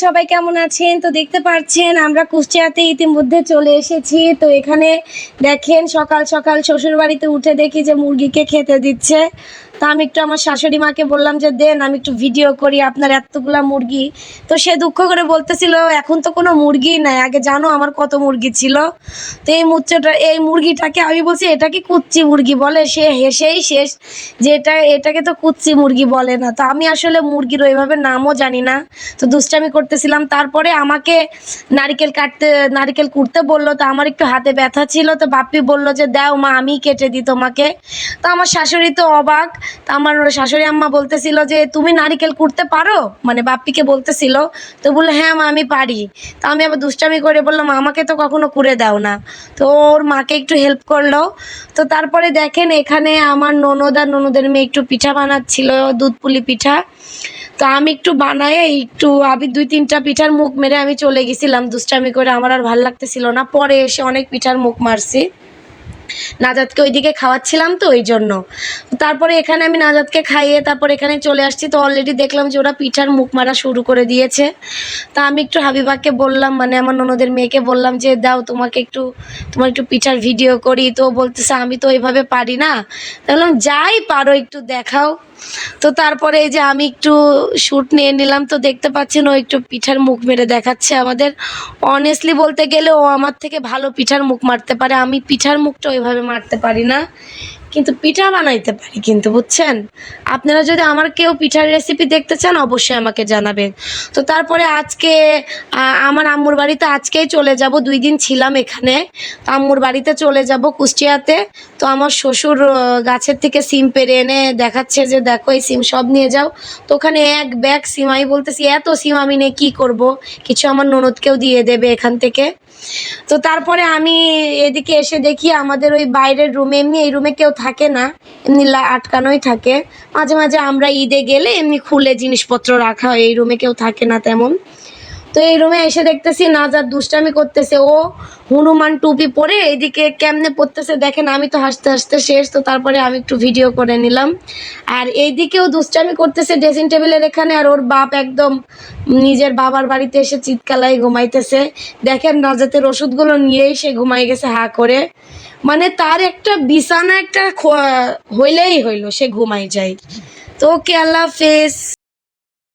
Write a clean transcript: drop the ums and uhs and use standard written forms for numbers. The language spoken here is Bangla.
সবাই কেমন আছেন? তো দেখতে পাচ্ছেন আমরা কুষ্টিয়াতে ইতিমধ্যে চলে এসেছি। তো এখানে দেখেন সকাল সকাল শ্বশুর বাড়িতে উঠে দেখি যে মুরগিকে খেতে দিচ্ছে। তা আমি একটু আমার শাশুড়ি মাকে বললাম যে দেন আমি একটু ভিডিও করি আপনার এতগুলা মুরগি। তো সে দুঃখ করে বলতেছিল এখন তো কোনো মুরগি নাই, আগে জানো আমার কত মুরগি ছিল। তো এই মুরগিটাকে আমি বলছি এটা কি কুচ্চি মুরগি বলে, সে হেসেই শেষ যে এটাকে তো কুচ্চি মুরগি বলে না। তো আমি আসলে মুরগির ওইভাবে নামও জানি না, তো দুষ্টামি করতেছিলাম। তারপরে আমাকে নারকেল কুটতে বললো, তো আমার একটু হাতে ব্যথা ছিল, তো বাপ্পি বললো যে দাও মা আমি কেটে দিই তোমাকে। তো আমার শাশুড়ি তো অবাক। তো আমার শাশুড়ি আম্মা বলতেছিল যে তুমি নারকেল কুটতে পারো, মানে বাপ্পিকে বলতেছিল। তো বললো হ্যাঁ মা আমি পারি। তো আমি আবার দুষ্টামি করে বললাম আমাকে তো কখনো করে দাও না। তো ওর মাকে একটু হেল্প করলো। তো তারপরে দেখেন এখানে আমার ননদ আর ননদের মেয়ে একটু পিঠা বানাচ্ছিল, দুধ পুলি পিঠা। তো আমি একটু বানাই একটু আমি 2-3টা পিঠার মুখ মেরে আমি চলে গেছিলাম দুষ্টামি করে, আমার আর ভাল লাগতেছিল না। পরে এসে অনেক পিঠার মুখ মারছি, নাজাদকে ওইদিকে খাওয়াচ্ছিলাম তো ওই জন্য। তারপরে এখানে আমি নাজাদকে খাইয়ে তারপর এখানে চলে আসছি। তো অলরেডি দেখলাম যে ওরা পিঠার মুখ মারা শুরু করে দিয়েছে। তা আমি একটু হাবিবাকে বললাম, মানে আমার ননদের মেয়েকে বললাম যে দাও তোমার একটু পিঠার ভিডিও করি। তো বলতেছে আমি তো ওইভাবে পারি না। বললাম যাই পারো একটু দেখাও। তো তারপরে এই যে আমি একটু শ্যুট নিয়ে নিলাম। তো দেখতে পাচ্ছেন ও একটু পিঠার মুখ মেরে দেখাচ্ছে আমাদের। অনেস্টলি বলতে গেলে ও আমার থেকে ভালো পিঠার মুখ মারতে পারে, আমি পিঠার মুখটা ওইভাবে মারতে পারি না, কিন্তু পিঠা বানাইতে পারি কিন্তু, বুঝছেন। আপনারা যদি আমার কেউ পিঠার রেসিপি দেখতে চান অবশ্যই আমাকে জানাবেন। তো তারপরে আজকে আমার আম্মুর বাড়িতে আজকেই চলে যাব, 2 দিন ছিলাম এখানে। তো আম্মুর বাড়িতে চলে যাব কুষ্টিয়াতে। তো আমার শ্বশুর গাছের থেকে সিম পেড়ে এনে দেখাচ্ছে যে দেখো এই সিম সব নিয়ে যাও। তো ওখানে এক ব্যাগ সিম, আমি বলতেছি এত সিম আমি নিয়ে কী করব, কিছু আমার ননদকেও দিয়ে দেবে এখান থেকে। তো তারপরে আমি এদিকে এসে দেখি আমাদের ওই বাইরের রুমে, এমনি এই রুমে কেউ থাকে না, এমনি আটকানোই থাকে। মাঝে মাঝে আমরা ঈদে গেলে এমনি খুলে জিনিসপত্র রাখা হয়, এই রুমে কেউ থাকে না তেমন। তো এই রুমে এসে দেখতেছি নাজার দুষ্টামি করতেছে, ও হনুমান টুপি পরে এইদিকে কেমনে পড়তেছে দেখেন, আমি তো হাসতে হাসতে শেষ। তো তারপরে আমি একটু ভিডিও করে নিলাম। আর এইদিকেও দুষ্টামি করতেছে ড্রেসিং টেবিলের এখানে, আর ওর বাপ একদম নিজের বাবার বাড়িতে এসে চিৎকালাই ঘুমাইতেছে। দেখেন নাজাতের ওষুধগুলো নিয়েই সে ঘুমাই গেছে হা করে, মানে তার একটা বিছানা একটা হইলেই হইলো সে ঘুমাই যায়। তো ওকে আল্লাহ হাফেজ।